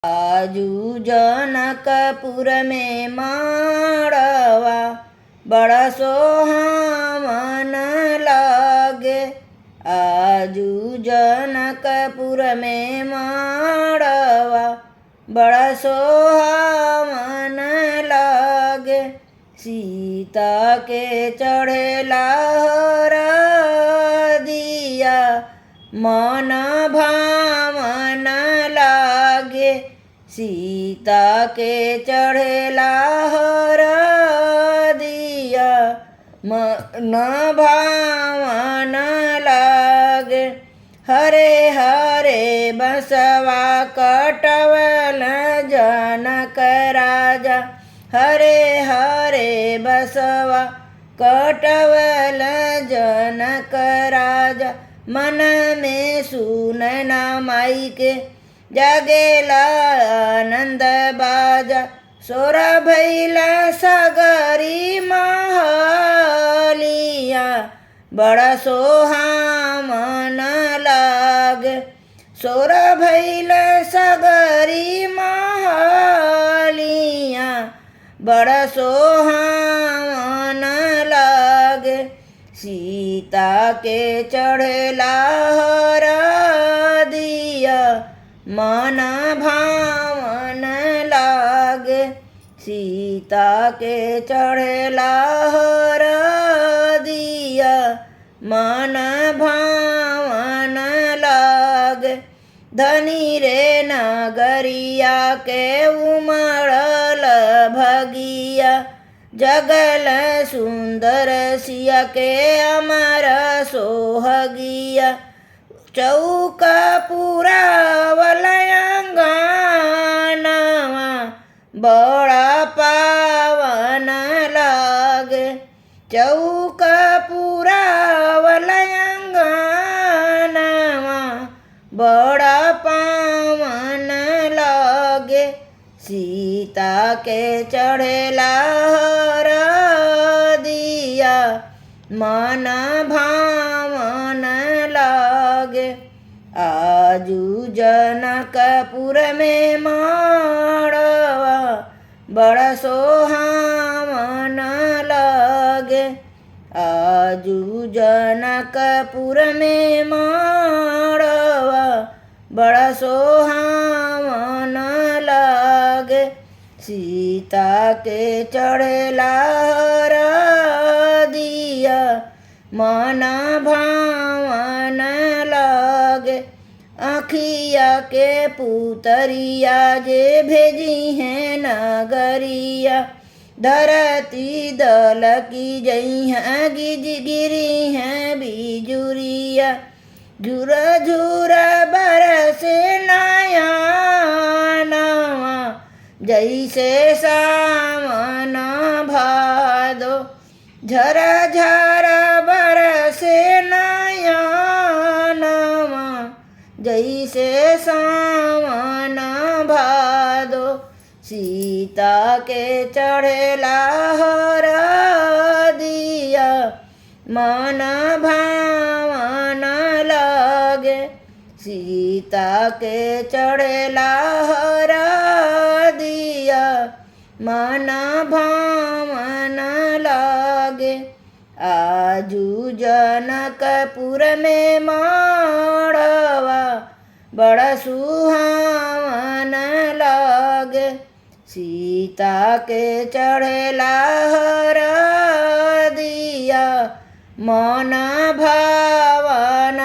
आजू जनकपुर में माड़वा बड़ा सोहावन लागे। आजू जनकपुर में माड़वा बड़ा सोहावन लागे। सीता के चढ़ेला दिया मन भावन लागे। सीता के चढ़ेला दिया मन भावन लागे। हरे हरे बसवा कटवल जनक राजा। हरे हरे बसवा कटवल जनक राजा। मन में सुनना माई के जागेला आनंद बाजा। सोरा भैला सगरी महलिया बड़ा सोहावन लागे। सोरा भैला सगरी महलिया बड़ा सोहावन लागे। सीता के चढ़ेला दिया मन भावन लागे। सीता के चढ़ेला दिया मन भावन लागे। धनी रे नगरिया के उमड़ल भगिया। जगल सुंदर सिया के अमर सोहगिया। चौका पूरा वलयंगानवा बड़ा पावन लागे। चौका पूरा वलयंगानवा बड़ा पावन लागे। सीता के चढ़ेला दिया मन भावन लागे। आजू जनकपुर में माड़वा बड़ा सोहावन लागे। आजू जनकपुर में माड़वा बड़ा सोहावन लागे। सीता के चढ़ेला दिया मन भावन लागे। आँखिया के पुतरिया जे भेजी हैं नगरिया। धरती दल की जई हैं गिरी हैं बिजुरिया। झुर झुर बरसे नयनवा जैसे सावन भादो। झर झर बरसे नयनवा जैसे सावन भादो। सीता के चढ़ेला दिया मन भावन लागे। सीता के चढ़ेला दिया मन भावन लागे। आजू जनकपुर में माड़वा बड़ा सुहावन लागे। सीता के चढ़ेला दिया मन भावन